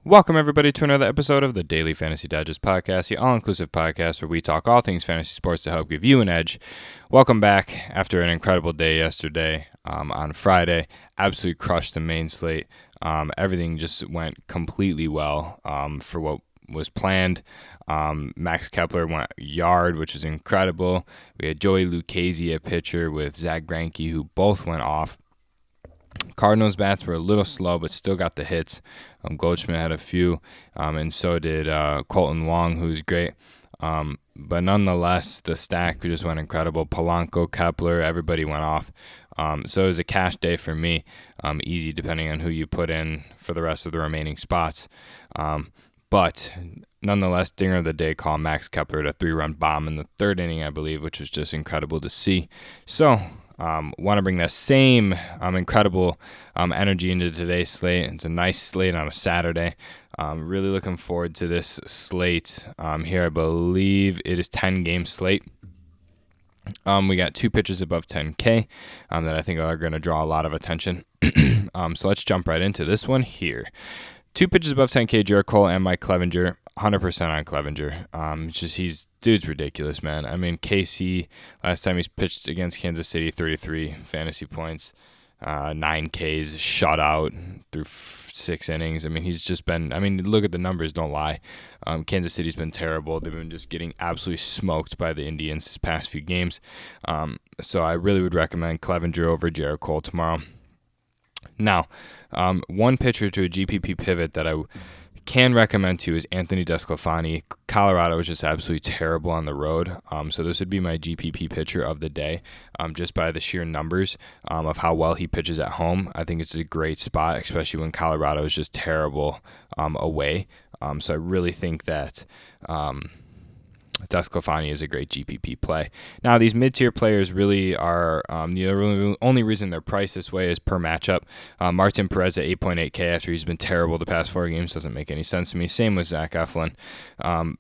Welcome, everybody, to another episode of the Daily Fantasy Digest Podcast, the all-inclusive podcast where we talk all things fantasy sports to help give you an edge. Welcome back after an incredible day yesterday on Friday. Absolutely crushed the main slate. Everything just went completely well for what was planned. Max Kepler went yard, which is incredible. We had Joey Lucchesi at pitcher with Zach Greinke, who both went off. Cardinals bats were a little slow, but still got the hits. Goldschmidt had a few, and so did Colton Wong, who's great. But nonetheless, the stack just went incredible. Polanco, Kepler, everybody went off. So it was a cash day for me. Easy depending on who you put in for the rest of the remaining spots. But nonetheless, dinger of the day call Max Kepler at a 3-run bomb in the third inning, I believe, which was just incredible to see. So want to bring that same incredible energy into today's slate. It's a nice slate on a Saturday. Really looking forward to this slate here. I believe it is 10-game slate. We got two pitchers above 10K that I think are going to draw a lot of attention. So let's jump right into this one here. Two pitchers above 10K, Jarrett Cole and Mike Clevinger. 100% on Clevinger. Dude's ridiculous, man. I mean, KC, last time he's pitched against Kansas City, 33 fantasy points, 9 Ks, shutout through 6 innings. I mean, he's just been, look at the numbers, don't lie. Kansas City's been terrible. They've been just getting absolutely smoked by the Indians this past few games. So I really would recommend Clevinger over Jarrett Cole tomorrow. Now, one pitcher to a GPP pivot that I can recommend to is Anthony DeSclafani. Colorado is just absolutely terrible on the road. So this would be my GPP pitcher of the day, just by the sheer numbers of how well he pitches at home. I think it's a great spot, especially when Colorado is just terrible away. So I really think that DeSclafani is a great GPP play. Now, these mid-tier players really are the only reason they're priced this way is per matchup. Martin Perez at 8.8K after he's been terrible the past 4 games doesn't make any sense to me. Same with Zach Eflin.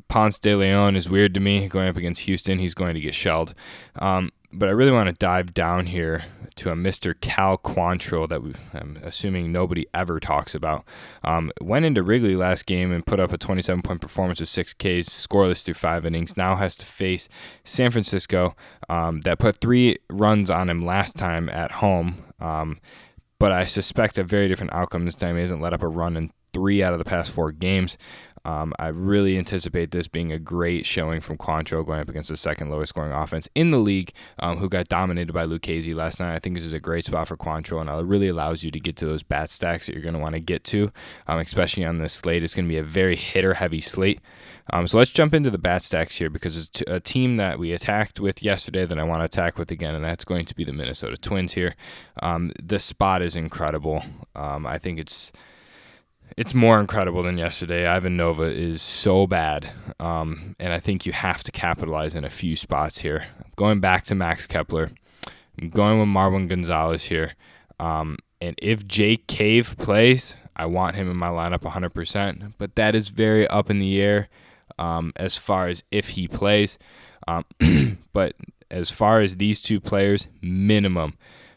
Ponce de Leon is weird to me. Going up against Houston, he's going to get shelled. But I really want to dive down here to a Mr. Cal Quantrill that I'm assuming nobody ever talks about. Went into Wrigley last game and put up a 27-point performance with 6 Ks, scoreless through 5 innings. Now has to face San Francisco that put 3 runs on him last time at home. But I suspect a very different outcome this time. He hasn't let up a run in 3 out of the past 4 games. I really anticipate this being a great showing from Quantrill going up against the second lowest scoring offense in the league, who got dominated by Lucchesi last night. I think this is a great spot for Quantrill, and it really allows you to get to those bat stacks that you're going to want to get to, especially on this slate. It's going to be a very hitter-heavy slate. So let's jump into the bat stacks here because it's a team that we attacked with yesterday that I want to attack with again, and that's going to be the Minnesota Twins here. This spot is incredible. I think it's more incredible than yesterday. Ivan Nova is so bad, and I think you have to capitalize in a few spots here. Going back to Max Kepler, I'm going with Marwin Gonzalez here, and if Jake Cave plays, I want him in my lineup 100%, but that is very up in the air as far as if he plays. But as far as these two players, minimum,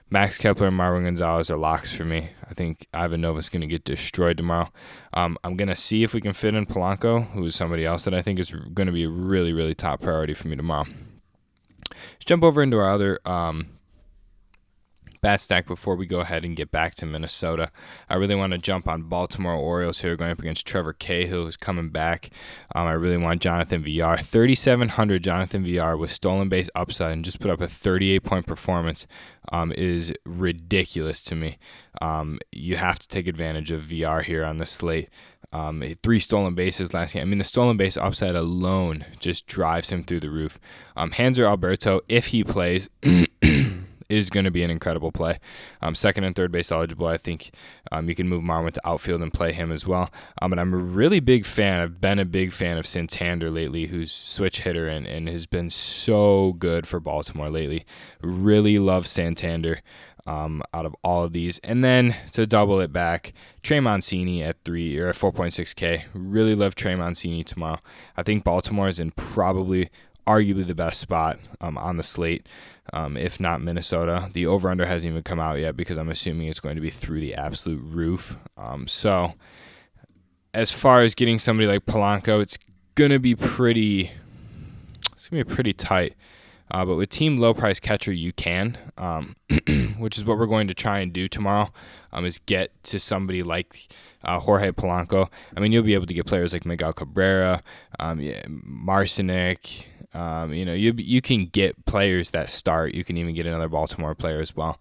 Max Kepler and Marwin Gonzalez are locks for me. I think Ivan Nova's going to get destroyed tomorrow. I'm going to see if we can fit in Polanco, who is somebody else that I think is going to be a really, really top priority for me tomorrow. Let's jump over into our other bat stack before we go ahead and get back to Minnesota. I really want to jump on Baltimore Orioles here going up against Trevor Cahill, who's coming back. I really want Jonathan Villar. 3,700 Jonathan Villar with stolen base upside and just put up a 38-point performance is ridiculous to me. You have to take advantage of Villar here on the slate. 3 stolen bases last game. The stolen base upside alone just drives him through the roof. Hanser Alberto, if he plays, is going to be an incredible play. Second and third base eligible. I think you can move Marwin to outfield and play him as well. But I'm a really big fan. I've been a big fan of Santander lately, who's switch hitter and has been so good for Baltimore lately. Really love Santander out of all of these. And then to double it back, Trey Mancini at 4.6K. Really love Trey Mancini tomorrow. I think Baltimore is in probably arguably the best spot on the slate, if not Minnesota. The over-under hasn't even come out yet because I'm assuming it's going to be through the absolute roof. So as far as getting somebody like Polanco, it's going to be pretty tight. But with team low price catcher, you can, which is what we're going to try and do tomorrow, is get to somebody like Jorge Polanco. I mean, you'll be able to get players like Miguel Cabrera, Marcinick. You can get players that start. You can even get another Baltimore player as well.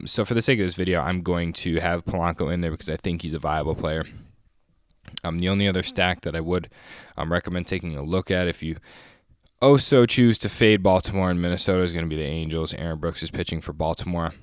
So for the sake of this video, I'm going to have Polanco in there because I think he's a viable player. The only other stack that I would recommend taking a look at if you also choose to fade Baltimore and Minnesota is going to be the Angels. Aaron Brooks is pitching for Baltimore.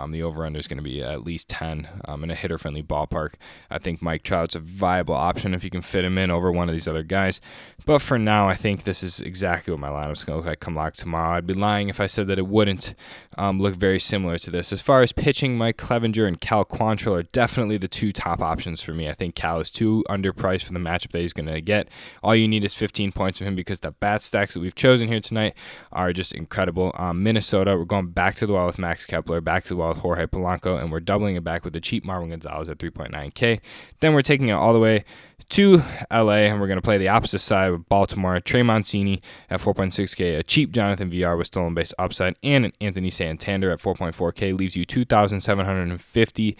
The over-under is going to be at least 10 in a hitter-friendly ballpark. I think Mike Trout's a viable option if you can fit him in over one of these other guys. But for now, I think this is exactly what my lineup is going to look like come lock tomorrow. I'd be lying if I said that it wouldn't look very similar to this. As far as pitching, Mike Clevenger and Cal Quantrill are definitely the two top options for me. I think Cal is too underpriced for the matchup that he's going to get. All you need is 15 points from him because the bat stacks that we've chosen here tonight are just incredible. Minnesota, we're going back to the well with Max Kepler, back to the well with Jorge Polanco, and we're doubling it back with the cheap Marwin Gonzalez at 3.9K. Then we're taking it all the way to LA, and we're going to play the opposite side with Baltimore. Trey Mancini at 4.6K, a cheap Jonathan VR with stolen base upside, and an Anthony Santander at 4.4K leaves you $2,750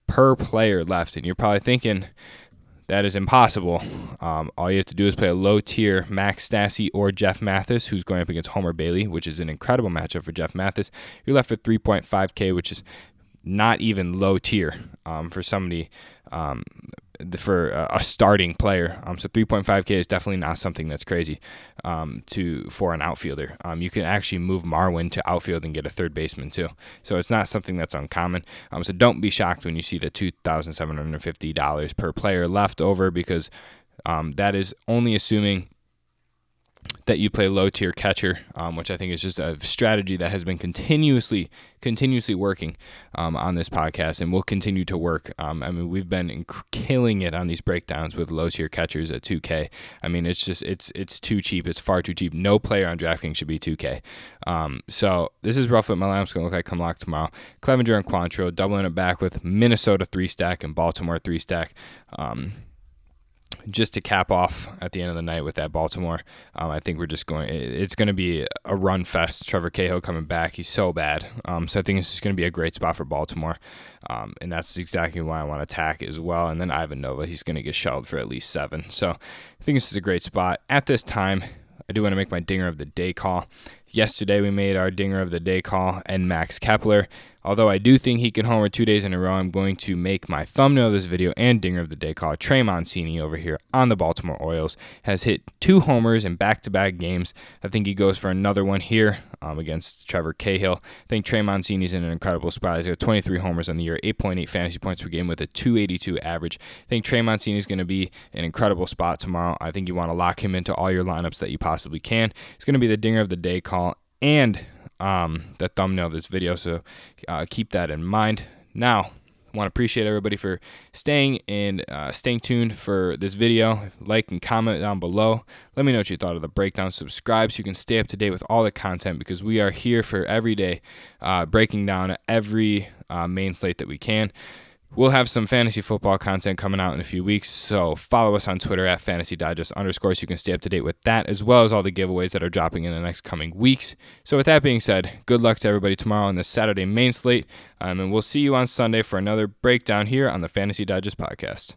per player left. And you're probably thinking, that is impossible. All you have to do is play a low-tier Max Stassi or Jeff Mathis, who's going up against Homer Bailey, which is an incredible matchup for Jeff Mathis. You're left with 3.5K, which is not even low-tier for somebody, for a starting player. So 3.5K is definitely not something that's crazy for an outfielder. You can actually move Marwin to outfield and get a third baseman too. So it's not something that's uncommon. So don't be shocked when you see the $2,750 per player left over because that is only assuming that you play low-tier catcher, which I think is just a strategy that has been continuously working on this podcast and will continue to work. I mean, we've been killing it on these breakdowns with low-tier catchers at 2K. I mean, it's too cheap. It's far too cheap. No player on DraftKings should be 2K. So this is roughly what my lineup's going to look like come lock tomorrow. Clevenger and Quantrill, doubling it back with Minnesota 3-stack and Baltimore 3-stack. Just to cap off at the end of the night with that Baltimore, I think it's going to be a run fest. Trevor Cahill coming back. He's so bad. So I think it's just going to be a great spot for Baltimore. And that's exactly why I want to attack as well. And then Ivan Nova, he's going to get shelled for at least 7. So I think this is a great spot. At this time, I do want to make my dinger of the day call. Yesterday, we made our dinger of the day call and Max Kepler. Although I do think he can homer 2 days in a row, I'm going to make my thumbnail of this video and dinger of the day call. Trey Mancini over here on the Baltimore Orioles has hit 2 homers in back-to-back games. I think he goes for another one here against Trevor Cahill. I think Trey Mancini's in an incredible spot. He's got 23 homers on the year, 8.8 fantasy points per game with a 282 average. I think Trey Mancini's going to be an incredible spot tomorrow. I think you want to lock him into all your lineups that you possibly can. It's going to be the dinger of the day call and the thumbnail of this video, so keep that in mind. Now, I want to appreciate everybody for staying tuned for this video. Like and comment down below. Let me know what you thought of the breakdown. Subscribe so you can stay up to date with all the content because we are here for every day, breaking down every main slate that we can. We'll have some fantasy football content coming out in a few weeks, so follow us on Twitter at @FantasyDigest_ so you can stay up to date with that, as well as all the giveaways that are dropping in the next coming weeks. So with that being said, good luck to everybody tomorrow on the Saturday main slate, and we'll see you on Sunday for another breakdown here on the Fantasy Digest podcast.